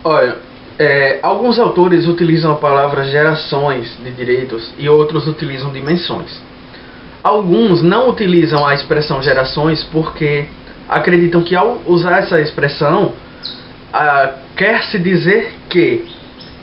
Olha, alguns autores utilizam a palavra gerações de direitos e outros utilizam dimensões. Alguns não utilizam a expressão gerações porque acreditam que ao usar essa expressão, quer-se dizer que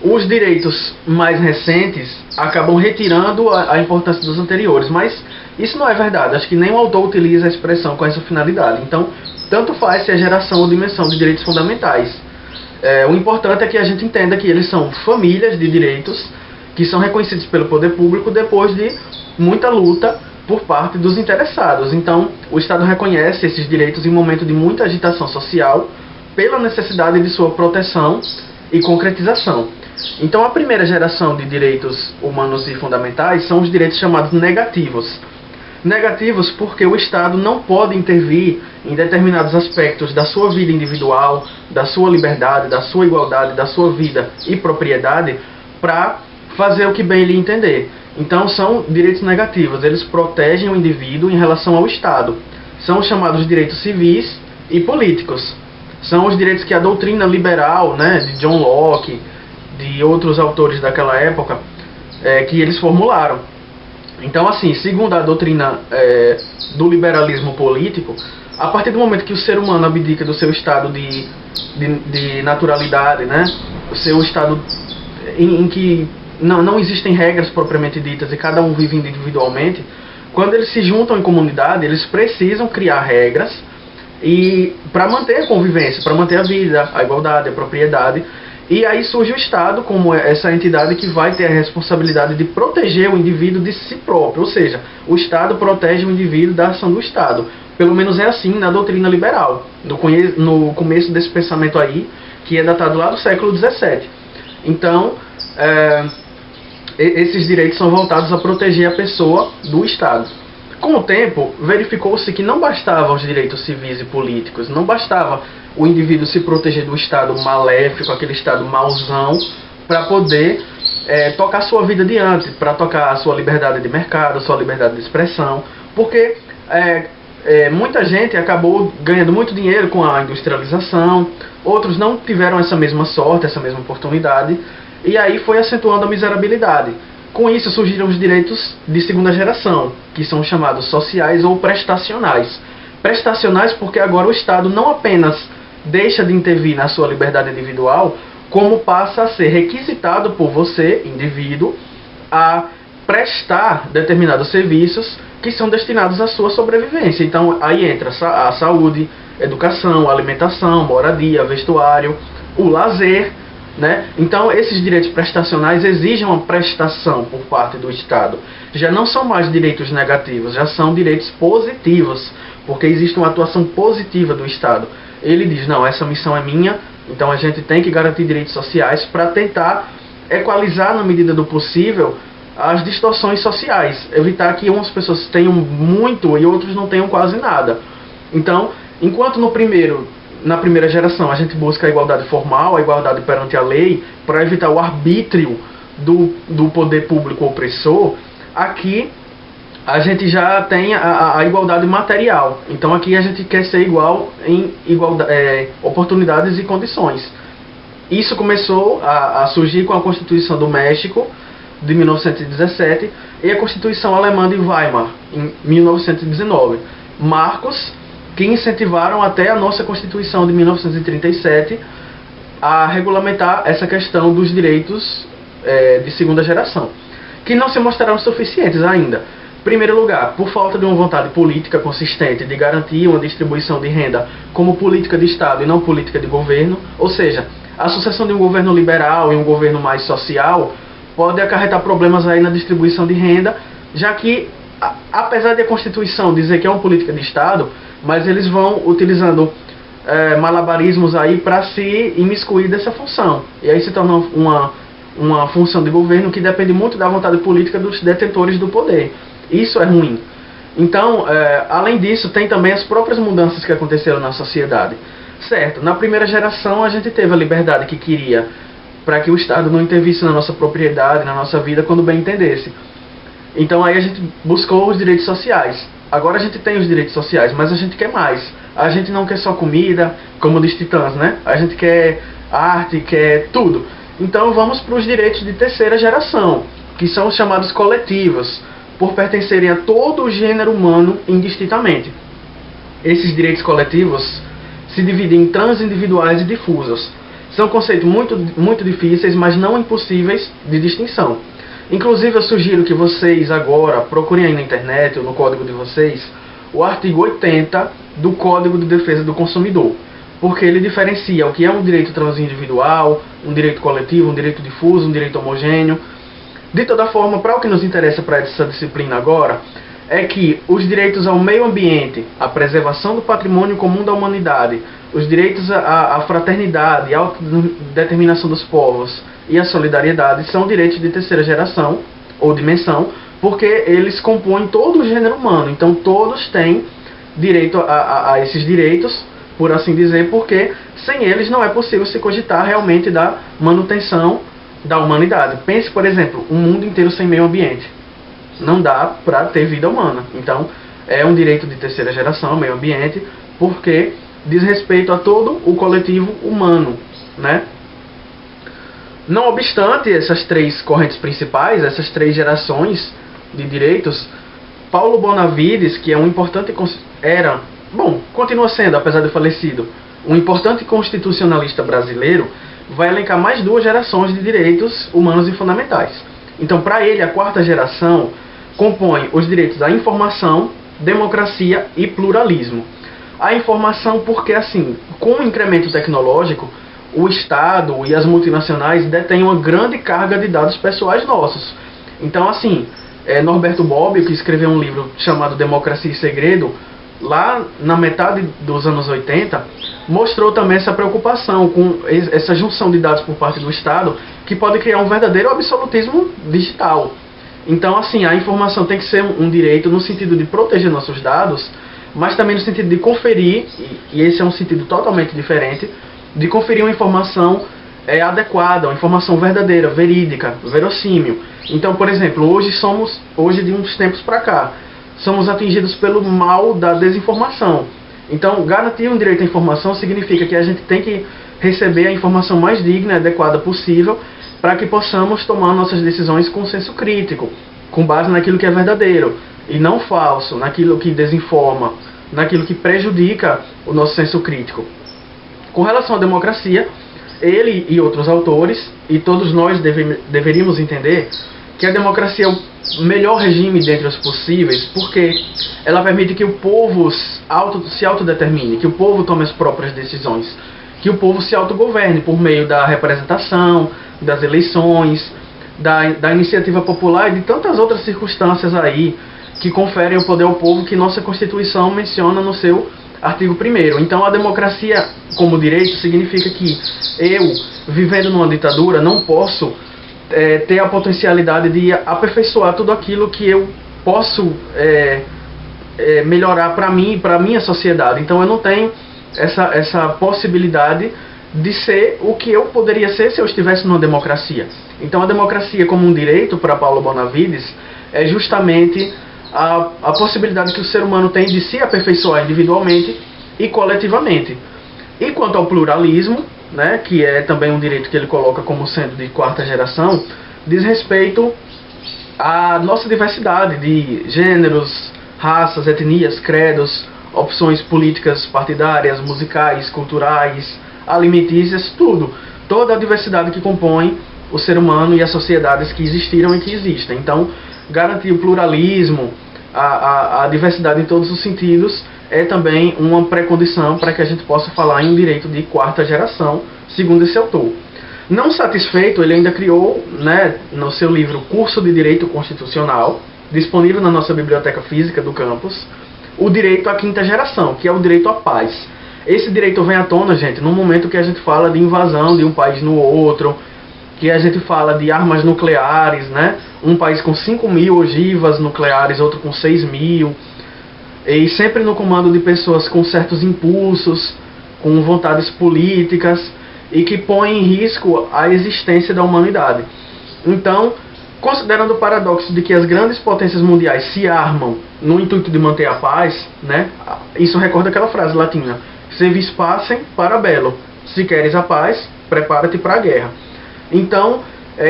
os direitos mais recentes acabam retirando a importância dos anteriores, mas isso não é verdade. Acho que nenhum autor utiliza a expressão com essa finalidade. Então, tanto faz se é geração ou dimensão de direitos fundamentais. O importante é que a gente entenda que eles são famílias de direitos que são reconhecidos pelo poder público depois de muita luta por parte dos interessados. Então, o Estado reconhece esses direitos em momento de muita agitação social pela necessidade de sua proteção e concretização. Então, a primeira geração de direitos humanos e fundamentais são os direitos chamados negativos. Negativos porque o Estado não pode intervir em determinados aspectos da sua vida individual, da sua liberdade, da sua igualdade, da sua vida e propriedade para fazer o que bem lhe entender. Então são direitos negativos, eles protegem o indivíduo em relação ao Estado. São os chamados direitos civis e políticos. São os direitos que a doutrina liberal, de John Locke, de outros autores daquela época, que eles formularam. Então, assim, segundo a doutrina do liberalismo político, a partir do momento que o ser humano abdica do seu estado de naturalidade, o seu estado em que não existem regras propriamente ditas e cada um vive individualmente, quando eles se juntam em comunidade, eles precisam criar regras e para manter a convivência, para manter a vida, a igualdade, a propriedade. E aí surge o Estado como essa entidade que vai ter a responsabilidade de proteger o indivíduo de si próprio. Ou seja, o Estado protege o indivíduo da ação do Estado. Pelo menos é assim na doutrina liberal, no começo desse pensamento aí, que é datado lá do século XVII. Então, esses direitos são voltados a proteger a pessoa do Estado. Com o tempo, verificou-se que não bastava os direitos civis e políticos, não bastava o indivíduo se proteger do Estado maléfico, aquele Estado mauzão, para poder tocar sua vida adiante, para tocar a sua liberdade de mercado, a sua liberdade de expressão, porque muita gente acabou ganhando muito dinheiro com a industrialização, outros não tiveram essa mesma sorte, essa mesma oportunidade, e aí foi acentuando a miserabilidade. Com isso surgiram os direitos de segunda geração, que são chamados sociais ou prestacionais. Prestacionais porque agora o Estado não apenas deixa de intervir na sua liberdade individual, como passa a ser requisitado por você, indivíduo, a prestar determinados serviços que são destinados à sua sobrevivência. Então aí entra a saúde, educação, alimentação, moradia, vestuário, o lazer, Então esses direitos prestacionais exigem uma prestação por parte do Estado. Já não são mais direitos negativos, já são direitos positivos, porque existe uma atuação positiva do Estado. Ele diz, não, essa missão é minha, então a gente tem que garantir direitos sociais para tentar equalizar na medida do possível as distorções sociais, evitar que umas pessoas tenham muito e outros não tenham quase nada. Então, enquanto na primeira geração a gente busca a igualdade formal, a igualdade perante a lei, para evitar o arbítrio do poder público opressor, aqui a gente já tem a igualdade material. Então aqui a gente quer ser igual em oportunidades e condições. Isso começou a surgir com a Constituição do México, de 1917, e a Constituição Alemã de Weimar, em 1919. Marcos que incentivaram até a nossa Constituição de 1937 a regulamentar essa questão dos direitos de segunda geração, que não se mostraram suficientes ainda. Em primeiro lugar, por falta de uma vontade política consistente de garantir uma distribuição de renda como política de Estado e não política de governo, ou seja, a sucessão de um governo liberal e um governo mais social pode acarretar problemas aí na distribuição de renda, já que, apesar de a Constituição dizer que é uma política de Estado, mas eles vão utilizando malabarismos aí para se imiscuir dessa função. E aí se torna uma função de governo que depende muito da vontade política dos detentores do poder. Isso é ruim. Então, além disso, tem também as próprias mudanças que aconteceram na sociedade. Certo, na primeira geração a gente teve a liberdade que queria, para que o Estado não intervisse na nossa propriedade, na nossa vida, quando bem entendesse. Então aí a gente buscou os direitos sociais. Agora a gente tem os direitos sociais, mas a gente quer mais. A gente não quer só comida, como diz Titãs, A gente quer arte, quer tudo. Então vamos para os direitos de terceira geração, que são os chamados coletivos, por pertencerem a todo o gênero humano indistintamente. Esses direitos coletivos se dividem em transindividuais e difusos. São conceitos muito difíceis, mas não impossíveis de distinção. Inclusive, eu sugiro que vocês agora procurem aí na internet ou no código de vocês o artigo 80 do Código de Defesa do Consumidor, porque ele diferencia o que é um direito transindividual, um direito coletivo, um direito difuso, um direito homogêneo. De toda forma, para o que nos interessa para essa disciplina agora, é que os direitos ao meio ambiente, a preservação do patrimônio comum da humanidade, os direitos à fraternidade, à autodeterminação dos povos e à solidariedade são direitos de terceira geração ou dimensão, porque eles compõem todo o gênero humano. Então todos têm direito a esses direitos, por assim dizer, porque sem eles não é possível se cogitar realmente da manutenção da humanidade. Pense, por exemplo, um mundo inteiro sem meio ambiente. Não dá para ter vida humana. Então é um direito de terceira geração, meio ambiente, porque diz respeito a todo o coletivo humano, né? Não obstante essas três correntes principais, essas três gerações de direitos, Paulo Bonavides, que é continua sendo, apesar de falecido, um importante constitucionalista brasileiro, vai elencar mais duas gerações de direitos humanos e fundamentais. Então, para ele, a quarta geração compõe os direitos à informação, democracia e pluralismo. A informação porque, assim, com o incremento tecnológico, o Estado e as multinacionais detêm uma grande carga de dados pessoais nossos. Então, assim, Norberto Bobbio, que escreveu um livro chamado Democracia e Segredo, lá na metade dos anos 80, mostrou também essa preocupação com essa junção de dados por parte do Estado, que pode criar um verdadeiro absolutismo digital. Então, assim, a informação tem que ser um direito no sentido de proteger nossos dados, mas também no sentido de conferir, e esse é um sentido totalmente diferente, de conferir uma informação adequada, uma informação verdadeira, verídica, verossímil. Então, por exemplo, hoje de uns tempos para cá, somos atingidos pelo mal da desinformação. Então, garantir um direito à informação significa que a gente tem que receber a informação mais digna e adequada possível para que possamos tomar nossas decisões com senso crítico, com base naquilo que é verdadeiro e não falso, naquilo que desinforma, naquilo que prejudica o nosso senso crítico. Com relação à democracia, ele e outros autores, e todos nós deveríamos entender que a democracia é o melhor regime dentre os possíveis, porque ela permite que o povo se autodetermine, que o povo tome as próprias decisões, que o povo se autogoverne por meio da representação, das eleições, da iniciativa popular e de tantas outras circunstâncias aí que conferem o poder ao povo que nossa Constituição menciona no seu artigo 1º. Então a democracia como direito significa que eu, vivendo numa ditadura, não posso ter a potencialidade de aperfeiçoar tudo aquilo que eu posso melhorar para mim e para a minha sociedade. Então eu não tenho essa possibilidade de ser o que eu poderia ser se eu estivesse numa democracia. Então a democracia como um direito para Paulo Bonavides é justamente a possibilidade que o ser humano tem de se aperfeiçoar individualmente e coletivamente. E quanto ao pluralismo, né, que é também um direito que ele coloca como sendo de quarta geração, diz respeito à nossa diversidade de gêneros, raças, etnias, credos, opções políticas partidárias, musicais, culturais, alimentícias, tudo. Toda a diversidade que compõe o ser humano e as sociedades que existiram e que existem. Então, garantir o pluralismo, a diversidade em todos os sentidos, é também uma pré-condição para que a gente possa falar em um direito de quarta geração, segundo esse autor. Não satisfeito, ele ainda criou, né, no seu livro Curso de Direito Constitucional, disponível na nossa biblioteca física do campus, o direito à quinta geração, que é o direito à paz. Esse direito vem à tona, gente, no momento que a gente fala de invasão de um país no outro, que a gente fala de armas nucleares, né? Um país com 5.000 ogivas nucleares, outro com 6.000, e sempre no comando de pessoas com certos impulsos, com vontades políticas, e que põem em risco a existência da humanidade. Então, considerando o paradoxo de que as grandes potências mundiais se armam no intuito de manter a paz, né? Isso recorda aquela frase latina: se vis pacem, para bello. Se queres a paz, prepara-te para a guerra. Então,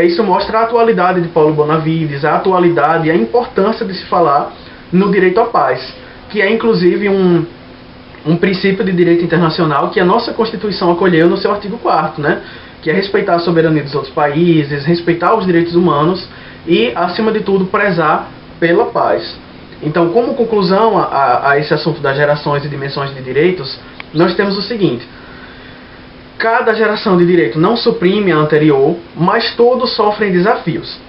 isso mostra a atualidade de Paulo Bonavides, a atualidade e a importância de se falar no direito à paz, que é inclusive um princípio de direito internacional que a nossa Constituição acolheu no seu artigo 4º, né? Que é respeitar a soberania dos outros países, respeitar os direitos humanos e, acima de tudo, prezar pela paz. Então, como conclusão a esse assunto das gerações e dimensões de direitos, nós temos o seguinte: cada geração de direito não suprime a anterior, mas todos sofrem desafios.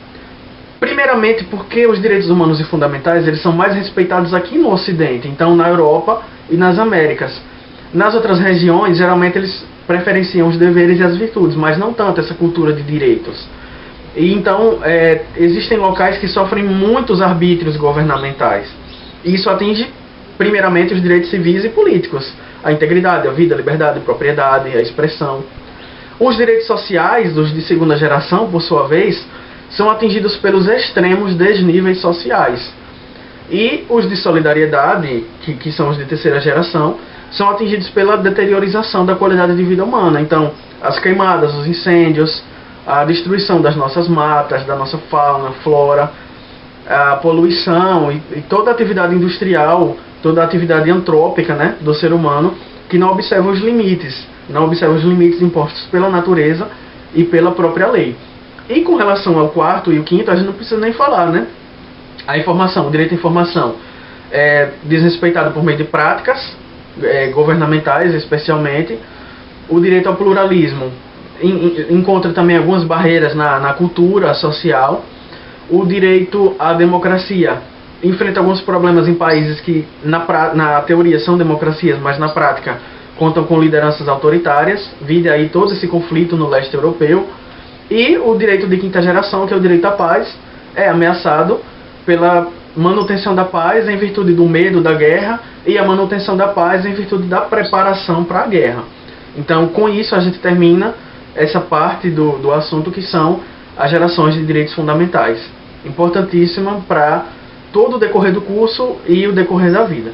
Primeiramente porque os direitos humanos e fundamentais eles são mais respeitados aqui no Ocidente, então na Europa e nas Américas. Nas outras regiões, geralmente eles preferenciam os deveres e as virtudes, mas não tanto essa cultura de direitos. E então, existem locais que sofrem muitos arbítrios governamentais. E isso atinge, primeiramente, os direitos civis e políticos. A integridade, a vida, a liberdade, a propriedade, a expressão. Os direitos sociais, dos de segunda geração, por sua vez, são atingidos pelos extremos desníveis sociais. E os de solidariedade, que são os de terceira geração, são atingidos pela deteriorização da qualidade de vida humana. Então, as queimadas, os incêndios, a destruição das nossas matas, da nossa fauna, flora, a poluição e toda a atividade industrial, toda a atividade antrópica, né, do ser humano, que não observa os limites impostos pela natureza e pela própria lei. E com relação ao 4º e o 5º, a gente não precisa nem falar, né? A informação, o direito à informação é desrespeitado por meio de práticas governamentais, especialmente. O direito ao pluralismo encontra também algumas barreiras na cultura social. O direito à democracia enfrenta alguns problemas em países que na teoria são democracias, mas na prática contam com lideranças autoritárias. Vide aí todo esse conflito no leste europeu. E o direito de quinta geração, que é o direito à paz, é ameaçado pela manutenção da paz em virtude do medo da guerra e a manutenção da paz em virtude da preparação para a guerra. Então, com isso, a gente termina essa parte do assunto, que são as gerações de direitos fundamentais. Importantíssima para todo o decorrer do curso e o decorrer da vida.